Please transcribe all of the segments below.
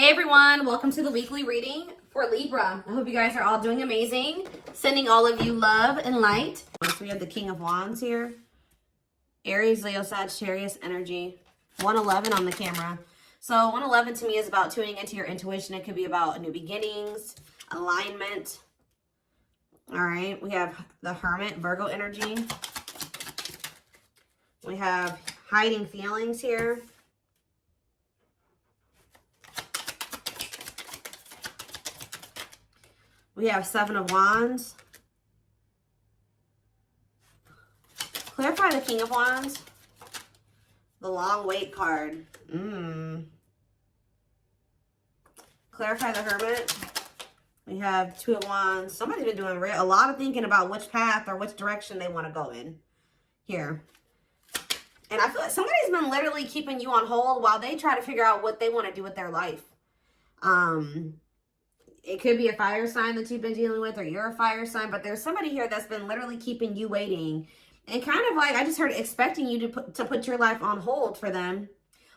Hey everyone, welcome to the weekly reading for Libra. I hope you guys are all doing amazing. Sending all of you love and light. So we have the King of Wands here. Aries, Leo, Sagittarius energy. 111 on the camera. So 111 to me is about tuning into your intuition. It could be about new beginnings, alignment. All right, we have the Hermit, Virgo energy. We have hiding feelings here. We have Seven of Wands. Clarify the King of Wands. The Long Wait card. Clarify the Hermit. We have Two of Wands. Somebody's been doing a lot of thinking about which path or which direction they want to go in here. And I feel like somebody's been literally keeping you on hold while they try to figure out what they want to do with their life. It could be a fire sign that you've been dealing with, or you're a fire sign, but there's somebody here that's been literally keeping you waiting. And kind of like, I just heard expecting you to put your life on hold for them,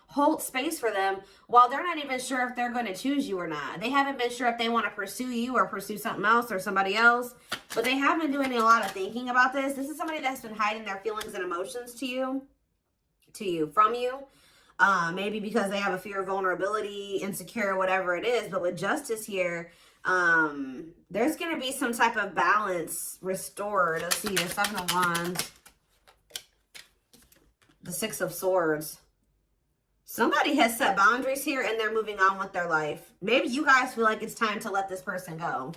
hold space for them, while they're not even sure if they're going to choose you or not. They haven't been sure if they want to pursue you or pursue something else or somebody else, but they have been doing a lot of thinking about this. This is somebody that's been hiding their feelings and emotions from you. Maybe because they have a fear of vulnerability, insecure, whatever it is. But with Justice here, there's going to be some type of balance restored. Let's see, the Seven of Wands, the Six of Swords. Somebody has set boundaries here and they're moving on with their life. Maybe you guys feel like it's time to let this person go.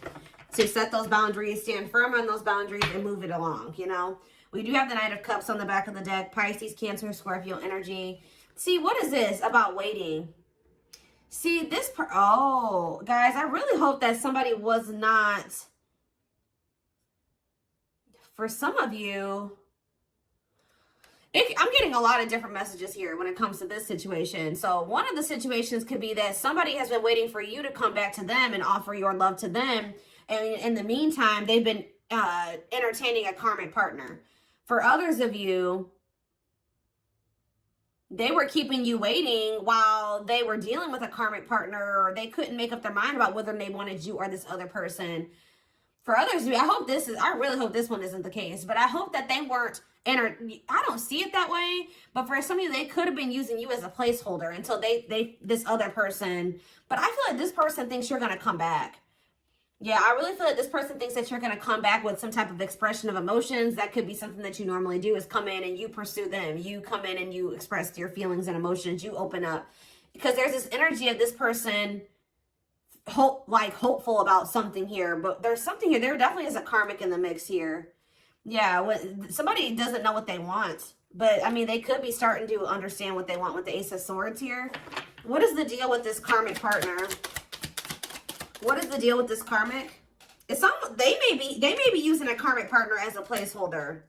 To set those boundaries, stand firm on those boundaries and move it along, you know. We do have the Knight of Cups on the back of the deck. Pisces, Cancer, Scorpio energy. See, what is this about waiting? See, this oh, guys, I really hope that somebody was not, for some of you, I'm getting a lot of different messages here when it comes to this situation. So one of the situations could be that somebody has been waiting for you to come back to them and offer your love to them. And in the meantime, they've been entertaining a karmic partner. For others of you, they were keeping you waiting while they were dealing with a karmic partner, or they couldn't make up their mind about whether they wanted you or this other person. For others of you, I really hope this one isn't the case, but I hope that they weren't I don't see it that way, but for some of you, they could have been using you as a placeholder until this other person, but I feel like this person thinks you're going to come back. Yeah, I really feel like this person thinks that you're going to come back with some type of expression of emotions. That could be something that you normally do, is come in and you pursue them. You come in and you express your feelings and emotions. You open up. Because there's this energy of this person hopeful about something here. But there's something here. There definitely is a karmic in the mix here. Yeah, somebody doesn't know what they want. But, I mean, they could be starting to understand what they want with the Ace of Swords here. What is the deal with this karmic partner? What is the deal with this karmic? They may be using a karmic partner as a placeholder.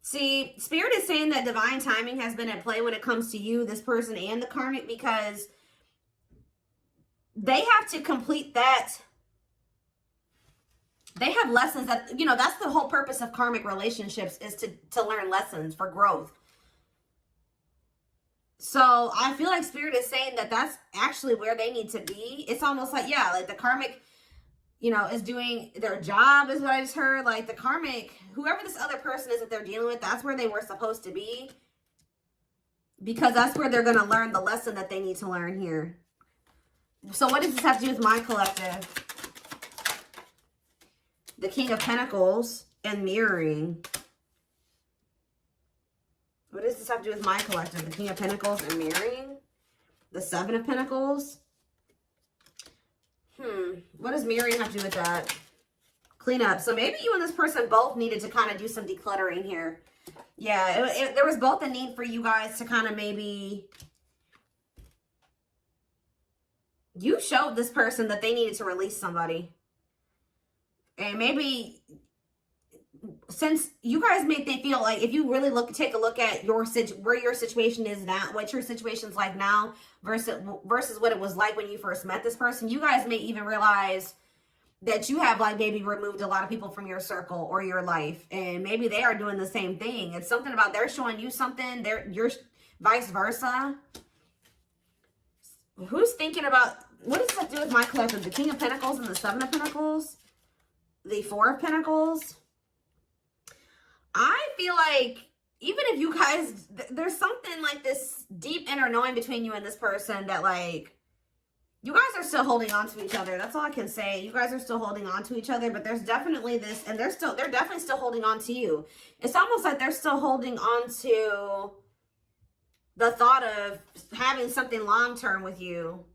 See, Spirit is saying that divine timing has been at play when it comes to you, this person, and the karmic, because they have to complete that. They have lessons that, you know, that's the whole purpose of karmic relationships, is to learn lessons for growth. So I feel like Spirit is saying that that's actually where they need to be. It's almost like, yeah, like the karmic, you know, is doing their job, is what I just heard. Like the karmic, whoever this other person is that they're dealing with, that's where they were supposed to be. Because that's where they're going to learn the lesson that they need to learn here. So what does this have to do with my collective? The King of Pentacles and mirroring. What does this have to do with my collective? The King of Pentacles and mirroring. The Seven of Pentacles. What does mirroring have to do with that? Clean up. So maybe you and this person both needed to kind of do some decluttering here. Yeah, there was both a need for you guys to kind of maybe... You showed this person that they needed to release somebody. And maybe... Since you guys make they feel like, if you really take a look at where your situation is now, what your situation's like now versus what it was like when you first met this person, you guys may even realize that you have like maybe removed a lot of people from your circle or your life, and maybe they are doing the same thing. It's something about they're showing you something, you're vice versa. Who's thinking about, what does that do with my collective? The King of Pentacles and the Seven of Pentacles? The Four of Pentacles? I feel like, even if you guys, there's something like this deep inner knowing between you and this person that like, you guys are still holding on to each other. That's all I can say. You guys are still holding on to each other, but there's definitely this, and they're definitely still holding on to you. It's almost like they're still holding on to the thought of having something long-term with you.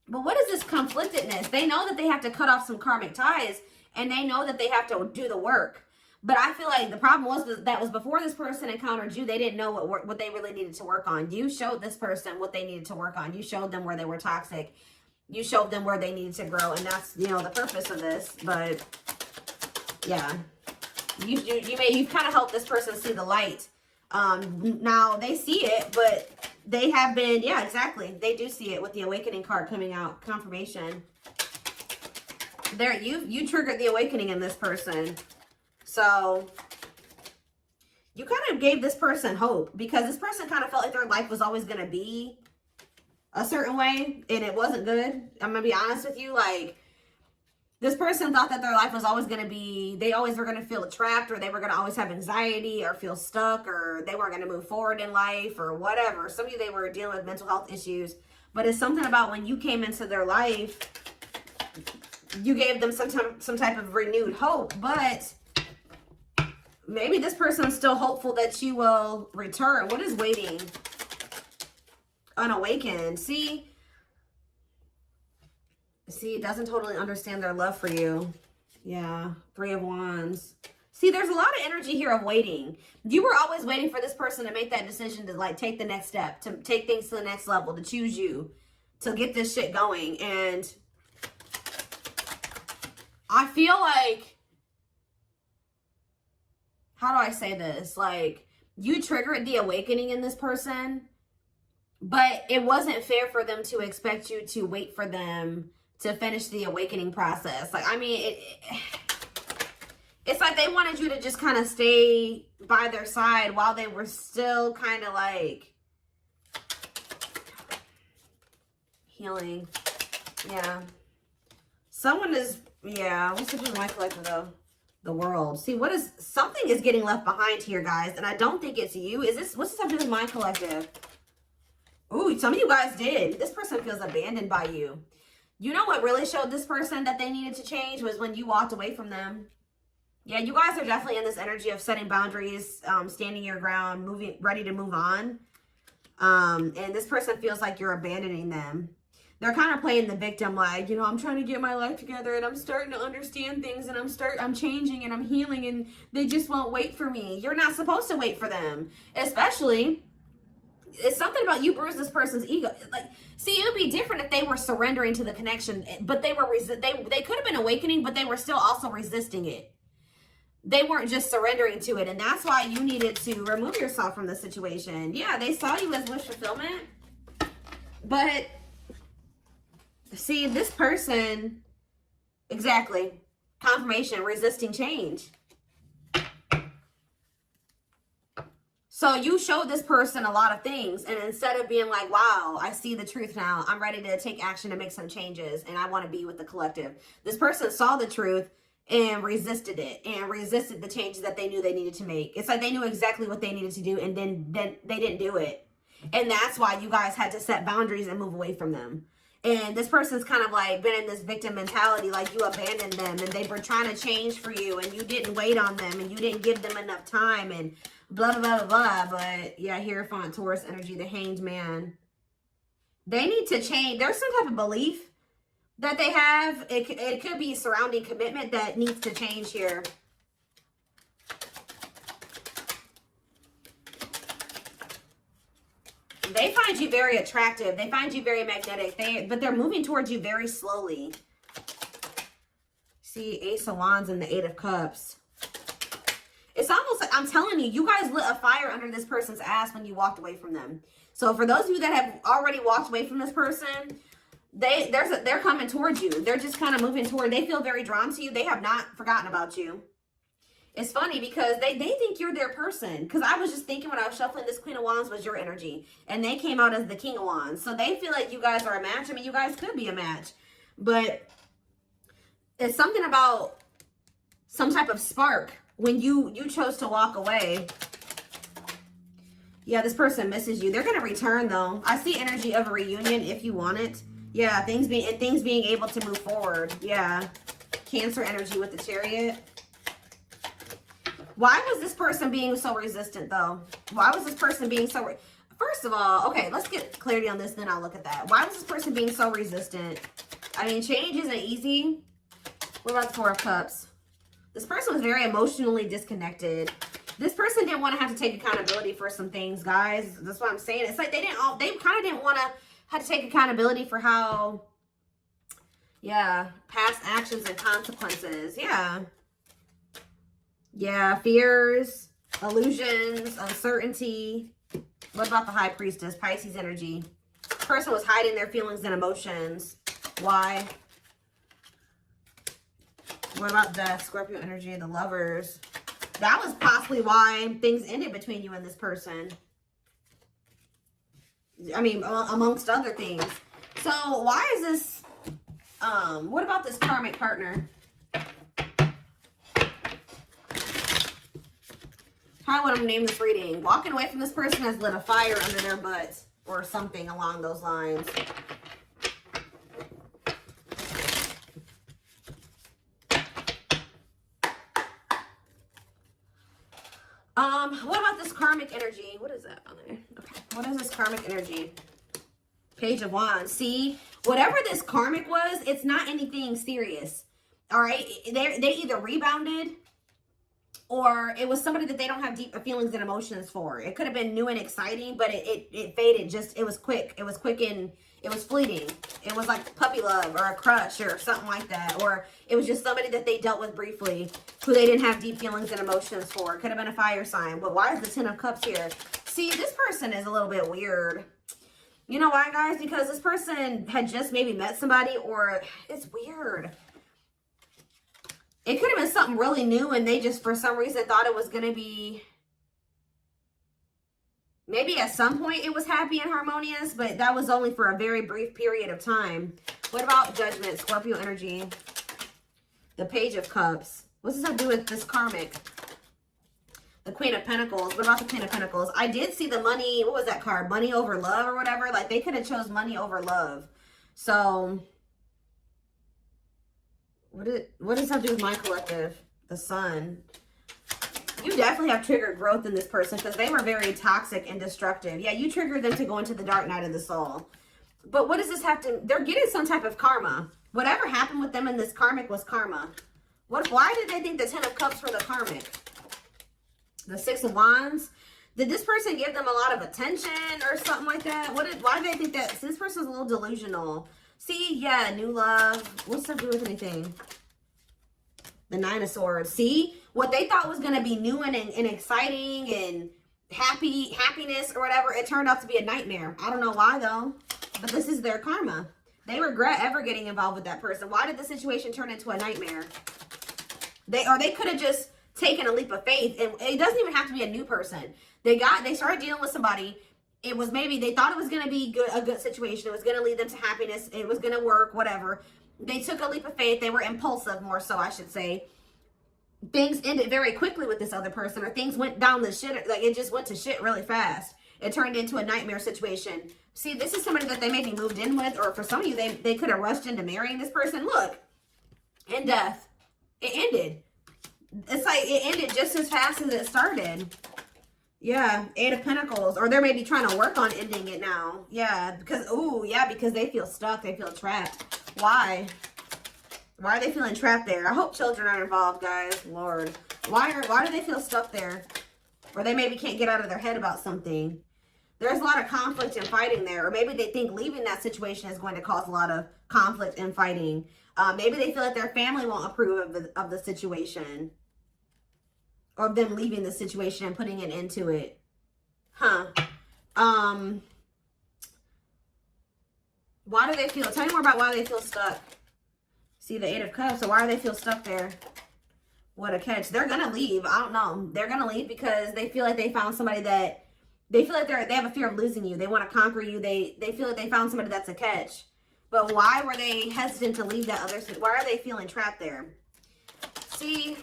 But what is this conflictedness? They know that they have to cut off some karmic ties, and they know that they have to do the work. But I feel like the problem was before this person encountered you, they didn't know what they really needed to work on. You showed this person what they needed to work on. You showed them where they were toxic. You showed them where they needed to grow, and that's, you know, the purpose of this. But yeah, you've kind of helped this person see the light. Now they see it, but they have been, yeah, exactly. They do see it with the awakening card coming out, confirmation. There, you triggered the awakening in this person. So you kind of gave this person hope, because this person kind of felt like their life was always going to be a certain way, and it wasn't good. I'm going to be honest with you. Like, this person thought that their life was always going to be, they always were going to feel trapped, or they were going to always have anxiety or feel stuck, or they weren't going to move forward in life or whatever. Some of you, they were dealing with mental health issues, but it's something about when you came into their life, you gave them some type of renewed hope. But maybe this person's still hopeful that you will return. What is waiting? Unawakened. See, it doesn't totally understand their love for you. Yeah, Three of Wands. See, there's a lot of energy here of waiting. You were always waiting for this person to make that decision to like take the next step, to take things to the next level, to choose you, to get this shit going. And I feel like, how do I say this? Like, you triggered the awakening in this person, but it wasn't fair for them to expect you to wait for them to finish the awakening process. Like, I mean, it's like they wanted you to just kind of stay by their side while they were still kind of like healing. Yeah. Someone is, yeah, what's the my collective though? The World. See, something is getting left behind here, guys, and I don't think it's you. What's this have to do with my collective? Ooh, some of you guys did. This person feels abandoned by you. You know what really showed this person that they needed to change was when you walked away from them. Yeah, you guys are definitely in this energy of setting boundaries, standing your ground, ready to move on. And this person feels like you're abandoning them. They're kind of playing the victim, like, you know, I'm trying to get my life together and I'm starting to understand things and I'm changing and I'm healing and they just won't wait for me. You're not supposed to wait for them. Especially, it's something about you bruised this person's ego. Like, see, it would be different if they were surrendering to the connection, but they could have been awakening, but they were still also resisting it. They weren't just surrendering to it, and that's why you needed to remove yourself from the situation. Yeah, they saw you as wish fulfillment, but see, this person, exactly, confirmation, resisting change. So you showed this person a lot of things, and instead of being like, wow, I see the truth now, I'm ready to take action to make some changes, and I want to be with the collective. This person saw the truth and resisted it, and resisted the changes that they knew they needed to make. It's like they knew exactly what they needed to do, and then they didn't do it. And that's why you guys had to set boundaries and move away from them. And this person's kind of like been in this victim mentality, like you abandoned them, and they were trying to change for you, and you didn't wait on them, and you didn't give them enough time, and blah, blah, blah, blah. But yeah, Hierophant, Taurus energy, the Hanged Man. They need to change. There's some type of belief that they have. It could be surrounding commitment that needs to change here. They find you very attractive. They find you very magnetic. But they're moving towards you very slowly. See, Ace of Wands and the Eight of Cups. It's almost like, I'm telling you, you guys lit a fire under this person's ass when you walked away from them. So for those of you that have already walked away from this person, they're coming towards you. They're just kind of moving toward. They feel very drawn to you. They have not forgotten about you. It's funny because they think you're their person. Because I was just thinking when I was shuffling, this Queen of Wands was your energy. And they came out as the King of Wands. So they feel like you guys are a match. I mean, you guys could be a match. But it's something about some type of spark when you chose to walk away. Yeah, this person misses you. They're going to return, though. I see energy of a reunion if you want it. Yeah, things being able to move forward. Yeah. Cancer energy with the Chariot. Why was this person being so resistant, though? Why was this person being so... First of all, okay, let's get clarity on this, then I'll look at that. Why was this person being so resistant? I mean, change isn't easy. What about the Four of Cups? This person was very emotionally disconnected. This person didn't want to have to take accountability for some things, guys. That's what I'm saying. It's like they kind of didn't want to have to take accountability for how, yeah, past actions and consequences. Yeah. Yeah, fears, illusions, uncertainty. What about the High Priestess? Pisces energy. This person was hiding their feelings and emotions. Why? What about Death? Scorpio energy, the Lovers. That was possibly why things ended between you and this person. I mean, amongst other things. So why is this, what about this karmic partner? How would I name this reading? Walking away from this person has lit a fire under their butts or something along those lines. What about this karmic energy? What is that on there? Okay. What is this karmic energy? Page of Wands. See, whatever this karmic was, it's not anything serious. All right. They either rebounded or it was somebody that they don't have deep feelings and emotions for. It could have been new and exciting, but it faded. Just, it was quick. It was quick and it was fleeting. It was like puppy love or a crush or something like that. Or it was just somebody that they dealt with briefly who they didn't have deep feelings and emotions for. It could have been a fire sign. But why is the Ten of Cups here? See, this person is a little bit weird. You know why, guys? Because this person had just maybe met somebody, or it's weird. It could have been something really new and they just, for some reason, thought it was going to be... Maybe at some point it was happy and harmonious, but that was only for a very brief period of time. What about Judgment? Scorpio energy. The Page of Cups. What does that do with this karmic? The Queen of Pentacles. What about the Queen of Pentacles? I did see the money. What was that card? Money over love or whatever. Like they could have chose money over love. So what does that do with my collective? The Sun. You definitely have triggered growth in this person because they were very toxic and destructive. Yeah, you triggered them to go into the dark night of the soul. But what does this have to... They're getting some type of karma. Whatever happened with them in this karmic was karma. Why did they think the Ten of Cups were the karmic? The Six of Wands. Did this person give them a lot of attention or something like that? Why did they think that? See, this person's a little delusional. See, yeah, new love. What's that do with anything? The Nine of Swords. See, what they thought was going to be new and exciting and happiness or whatever, it turned out to be a nightmare. I don't know why though, but this is their karma. They regret ever getting involved with that person. Why did the situation turn into a nightmare? They could have just taken a leap of faith, and it doesn't even have to be a new person. They started dealing with somebody. It was maybe they thought it was going to be a good situation. It was going to lead them to happiness. It was going to work, whatever. They took a leap of faith. They were impulsive, more so, I should say. Things ended very quickly with this other person, or things went down the shit. Like it just went to shit really fast. It turned into a nightmare situation. See, this is somebody that they maybe moved in with, or for some of you, they could have rushed into marrying this person. Look, in death, it ended. It's like it ended just as fast as it started. Yeah, Eight of Pentacles, or they're maybe trying to work on ending it now. Yeah, because they feel stuck, they feel trapped. Why? Why are they feeling trapped there? I hope children aren't involved, guys. Lord. Why do they feel stuck there? Or they maybe can't get out of their head about something. There's a lot of conflict and fighting there. Or maybe they think leaving that situation is going to cause a lot of conflict and fighting. Maybe they feel like their family won't approve of the situation. Or them leaving the situation and putting an end to it. Huh. Why do they feel... Tell me more about why they feel stuck. See the Eight of Cups. So why do they feel stuck there? What a catch. They're going to leave. I don't know. They're going to leave because they feel like they found somebody that they feel like they have a fear of losing you. They want to conquer you. They feel like they found somebody that's a catch. But why were they hesitant to leave that other? Why are they feeling trapped there? See,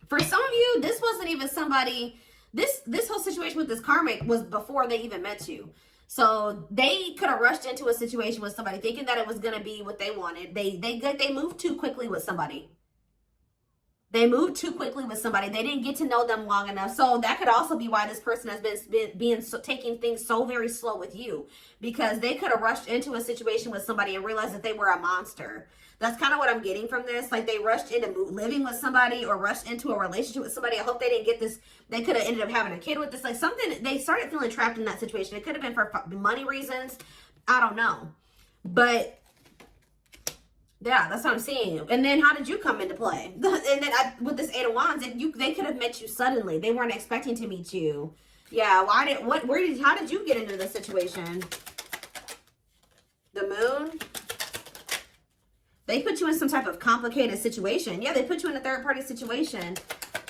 for some of you, this wasn't even somebody. This whole situation with this karmic was before they even met you. So they could have rushed into a situation with somebody thinking that it was going to be what they wanted. They moved too quickly with somebody. They moved too quickly with somebody. They didn't get to know them long enough. So that could also be why this person has been taking things so very slow with you, because they could have rushed into a situation with somebody and realized that they were a monster. That's kind of what I'm getting from this. Like they rushed into living with somebody or rushed into a relationship with somebody. I hope they didn't get this. They could have ended up having a kid with this. Like something, they started feeling trapped in that situation. It could have been for money reasons. I don't know. But yeah, that's what I'm seeing. And then how did you come into play? And then with this Eight of Wands, they could have met you suddenly. They weren't expecting to meet you. Yeah, how did you get into this situation? The Moon. They put you in some type of complicated situation. Yeah, they put you in a third-party situation.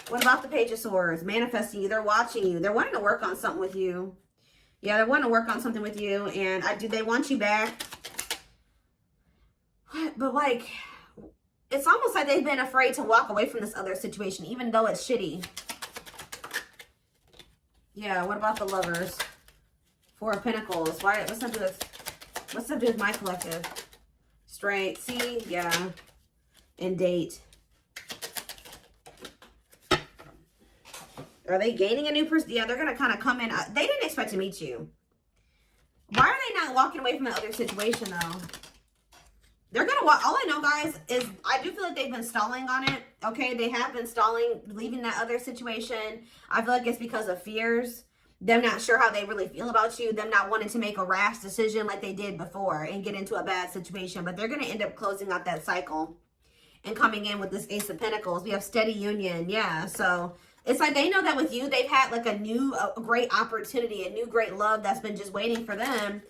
What about the Page of Swords? Manifesting you. They're watching you. They're wanting to work on something with you. Yeah, they're wanting to work on something with you. And they want you back. But like, it's almost like they've been afraid to walk away from this other situation, even though it's shitty. Yeah, what about the Lovers? Four of Pentacles. What's that do with my collective? Straight. See? Yeah. And date. Are they gaining a new person? Yeah, they're going to kind of come in. They didn't expect to meet you. Why are they not walking away from that other situation, though? They're going to walk. All I know, guys, is I do feel like they've been stalling on it. Okay, they have been stalling, leaving that other situation. I feel like it's because of fears. Them not sure how they really feel about you. Them not wanting to make a rash decision like they did before and get into a bad situation. But they're going to end up closing out that cycle and coming in with this Ace of Pentacles. We have steady union. Yeah, so it's like they know that with you, they've had like a great opportunity, a new great love that's been just waiting for them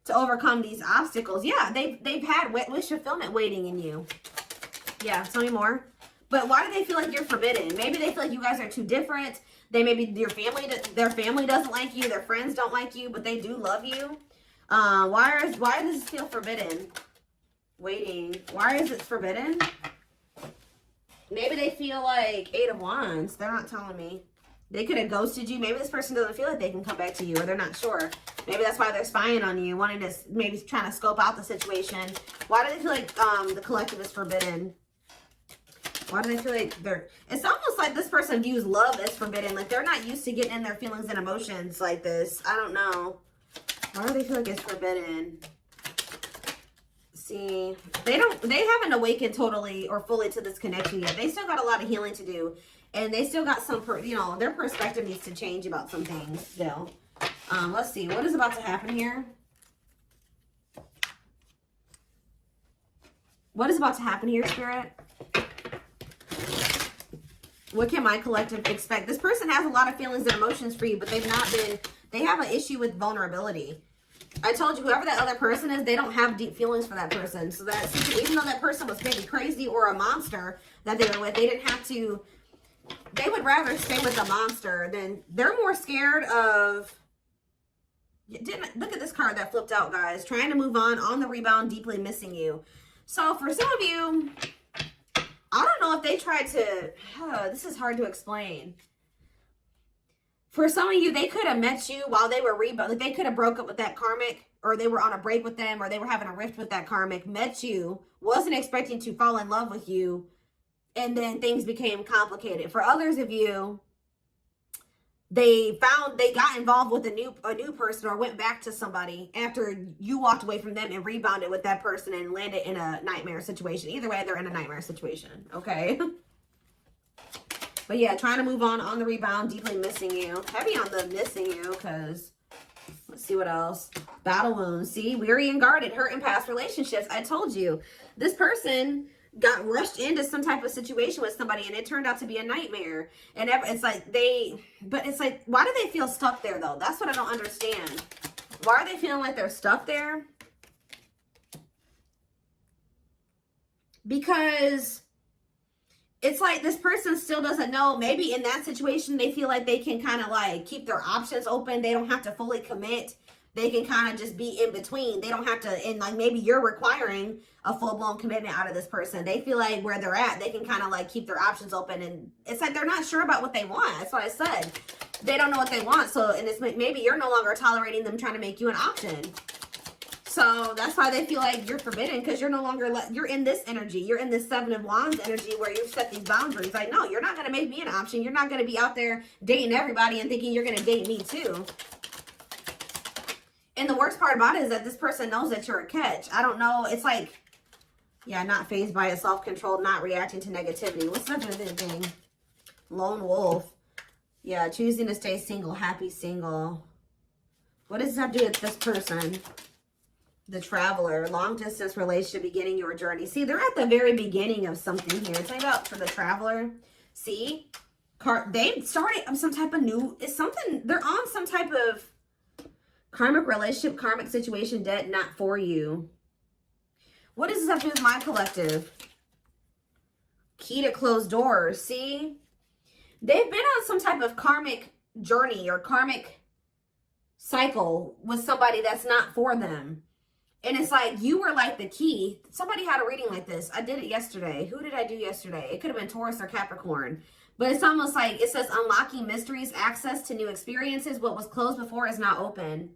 to overcome these obstacles. Yeah, they've had wish fulfillment waiting in you. Yeah, tell me more. But why do they feel like you're forbidden? Maybe they feel like you guys are too different. Their family doesn't like you. Their friends don't like you, but they do love you. Why does this feel forbidden? Waiting. Why is it forbidden? Maybe they feel like Eight of Wands. They're not telling me. They could have ghosted you. Maybe this person doesn't feel like they can come back to you, or they're not sure. Maybe that's why they're spying on you, wanting to, maybe trying to scope out the situation. Why do they feel like the collective is forbidden? Why do they feel like it's almost like this person views love as forbidden. Like they're not used to getting in their feelings and emotions like this. I don't know. Why do they feel like it's forbidden? See, they haven't awakened totally or fully to this connection yet. They still got a lot of healing to do. And they still got some, their perspective needs to change about some things still. Let's see. What is about to happen here? What is about to happen here, Spirit? What can my collective expect? This person has a lot of feelings and emotions for you, but they have an issue with vulnerability. I told you, whoever that other person is, they don't have deep feelings for that person. So that even though that person was maybe crazy or a monster that they were with, they didn't have to. They would rather stay with the monster than they're more scared of. Look at this card that flipped out, guys. Trying to move on the rebound, deeply missing you. So for some of you, I don't know if they tried to. This is hard to explain. For some of you, they could have met you while they were rebound. Like they could have broke up with that karmic, or they were on a break with them, or they were having a rift with that karmic. Met you, wasn't expecting to fall in love with you. And then things became complicated. For others of you, they got involved with a new person or went back to somebody after you walked away from them and rebounded with that person and landed in a nightmare situation. Either way, they're in a nightmare situation. Okay. But yeah, trying to move on the rebound, deeply missing you. Heavy on the missing you, because let's see what else. Battle wounds. See, weary and guarded, hurt in past relationships. I told you, this person got rushed into some type of situation with somebody and it turned out to be a nightmare. And it's like but it's like, why do they feel stuck there though? That's what I don't understand. Why are they feeling like they're stuck there? Because it's like this person still doesn't know. Maybe in that situation, they feel like they can kind of like keep their options open. They don't have to fully commit. They can kind of just be in between. They don't have to, and like maybe you're requiring a full-blown commitment out of this person. They feel like where they're at, they can kind of like keep their options open. And it's like they're not sure about what they want. That's what I said. They don't know what they want. So, and it's maybe you're no longer tolerating them trying to make you an option. So that's why they feel like you're forbidden, because you're no longer, you're in this energy. You're in this 7 of Wands energy where you've set these boundaries. Like, no, you're not going to make me an option. You're not going to be out there dating everybody and thinking you're going to date me too. And the worst part about it is that this person knows that you're a catch. I don't know. It's like, yeah, not fazed by it, self-controlled, not reacting to negativity. What's up with this thing? Lone wolf. Yeah, choosing to stay single, happy single. What does that do with this person? The traveler, long distance relationship, beginning your journey. See, they're at the very beginning of something here. It's about for the traveler. See, they started some type of new, it's something, they're on some type of karmic relationship, karmic situation, debt not for you. What does this have to do with my collective? Key to closed doors. See, they've been on some type of karmic journey or karmic cycle with somebody that's not for them. And it's like you were like the key. Somebody had a reading like this. I did it yesterday. Who did I do yesterday? It could have been Taurus or Capricorn. But it's almost like it says unlocking mysteries, access to new experiences. What was closed before is now open.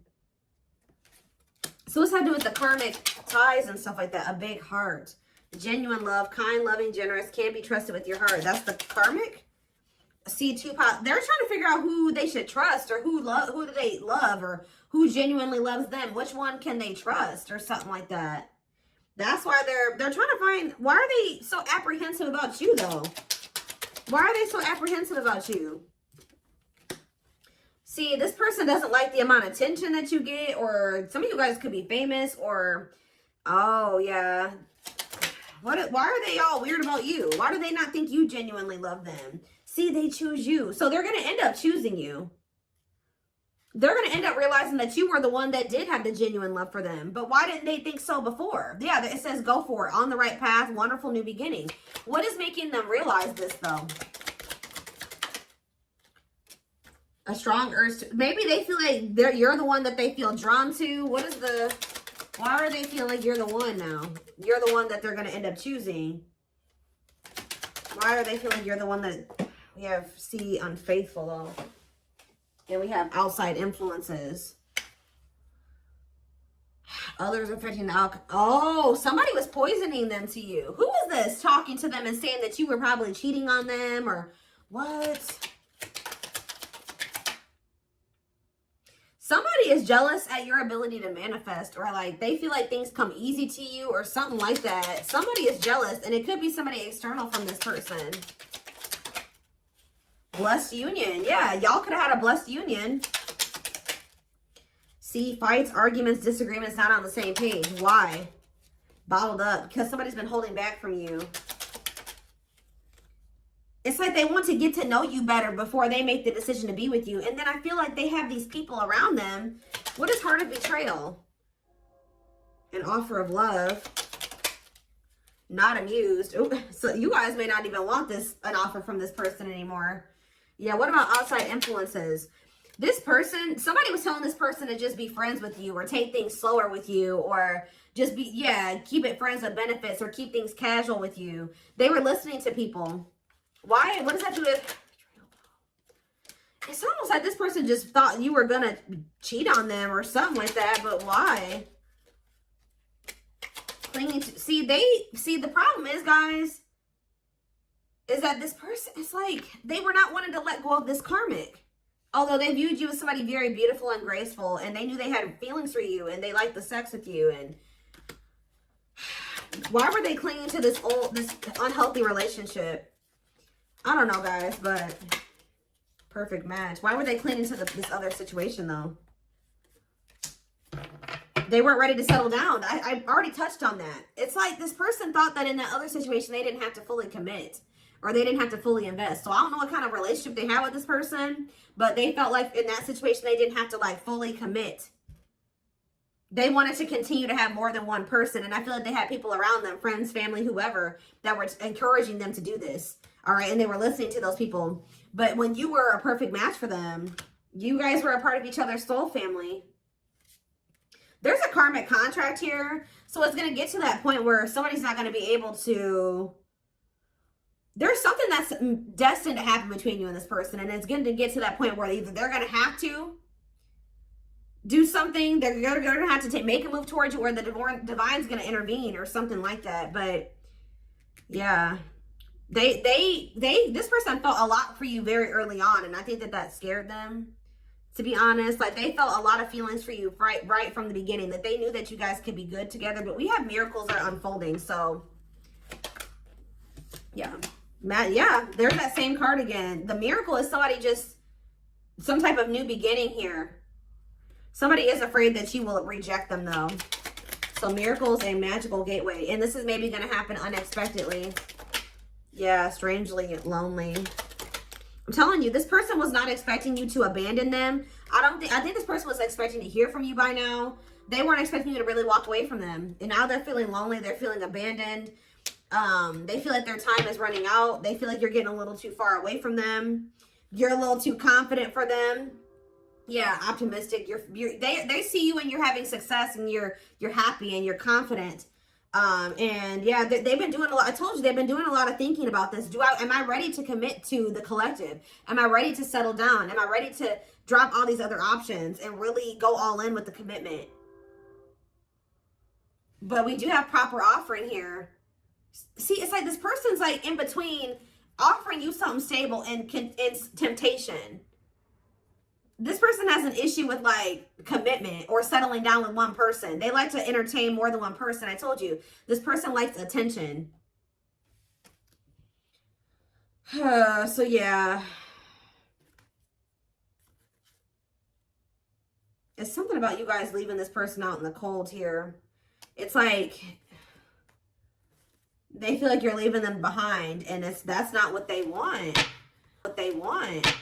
So what's that to do with the karmic ties and stuff like that? A big heart. Genuine love, kind, loving, generous, can't be trusted with your heart. That's the karmic. See, they're trying to figure out who they should trust, or who do they love, or who genuinely loves them. Which one can they trust, or something like that. That's why they're trying to find, why are they so apprehensive about you though? Why are they so apprehensive about you? See, this person doesn't like the amount of attention that you get, or some of you guys could be famous, or, oh yeah. Why are they all weird about you? Why do they not think you genuinely love them? See, they choose you. So they're going to end up choosing you. They're going to end up realizing that you were the one that did have the genuine love for them. But why didn't they think so before? Yeah, it says go for it. On the right path. Wonderful new beginning. What is making them realize this, though? A strong urge to, maybe they feel like you're the one that they feel drawn to. What is the... Why are they feeling like you're the one now? You're the one that they're going to end up choosing. Why are they feeling like you're the one that... We have C, unfaithful, though. And we have outside influences. Others affecting the alcohol. Oh, somebody was poisoning them to you. Who was this talking to them and saying that you were probably cheating on them, or what? Somebody is jealous at your ability to manifest, or like they feel like things come easy to you or something like that. Somebody is jealous, and it could be somebody external from this person. Blessed union. Yeah, y'all could have had a blessed union. See, fights, arguments, disagreements, not on the same page. Why? Bottled up. Because somebody's been holding back from you. It's like they want to get to know you better before they make the decision to be with you. And then I feel like they have these people around them. What is heart of betrayal? An offer of love. Not amused. Ooh, so you guys may not even want an offer from this person anymore. Yeah, what about outside influences? This person, somebody was telling this person to just be friends with you, or take things slower with you, or just be, yeah, keep it friends with benefits, or keep things casual with you. They were listening to people. Why? What does that do with... It's almost like this person just thought you were going to cheat on them or something like that, but why? Clinging to... See, the problem is, guys, is that this person, it's like they were not wanting to let go of this karmic. Although they viewed you as somebody very beautiful and graceful, and they knew they had feelings for you, and they liked the sex with you, and why were they clinging to this unhealthy relationship? I don't know, guys, but perfect match. Why were they clinging to this other situation, though? They weren't ready to settle down. I already touched on that. It's like this person thought that in that other situation, they didn't have to fully commit, or they didn't have to fully invest. So I don't know what kind of relationship they had with this person, but they felt like in that situation, they didn't have to like fully commit. They wanted to continue to have more than one person. And I feel like they had people around them, friends, family, whoever, that were encouraging them to do this. All right. And they were listening to those people. But when you were a perfect match for them, you guys were a part of each other's soul family. There's a karmic contract here. So it's going to get to that point where somebody's not going to be able to... There's something that's destined to happen between you and this person. And it's going to get to that point where either they're going to have to do something, they're going to have to make a move towards you, or the divine's going to intervene or something like that. But yeah, this person felt a lot for you very early on. And I think that scared them, to be honest. Like, they felt a lot of feelings for you right from the beginning, that they knew that you guys could be good together. But we have miracles that are unfolding. So yeah. Yeah, there's that same card again. The miracle is somebody just, some type of new beginning here. Somebody is afraid that you will reject them, though. So miracles and magical gateway. And this is maybe going to happen unexpectedly. Yeah, strangely lonely. I'm telling you, this person was not expecting you to abandon them. I think this person was expecting to hear from you by now. They weren't expecting you to really walk away from them. And now they're feeling lonely. They're feeling abandoned. They feel like their time is running out. They feel like you're getting a little too far away from them. You're a little too confident for them. Yeah, optimistic. They see you and you're having success, and you're happy and you're confident. And yeah, they've been doing a lot. I told you, they've been doing a lot of thinking about this. Am I ready to commit to the collective? Am I ready to settle down? Am I ready to drop all these other options and really go all in with the commitment? But we do have proper offering here. See, it's like this person's like in between offering you something stable and temptation. This person has an issue with like commitment or settling down with one person. They like to entertain more than one person. I told you, this person likes attention. So yeah. It's something about you guys leaving this person out in the cold here. It's like they feel like you're leaving them behind, and that's not what they want. What they want.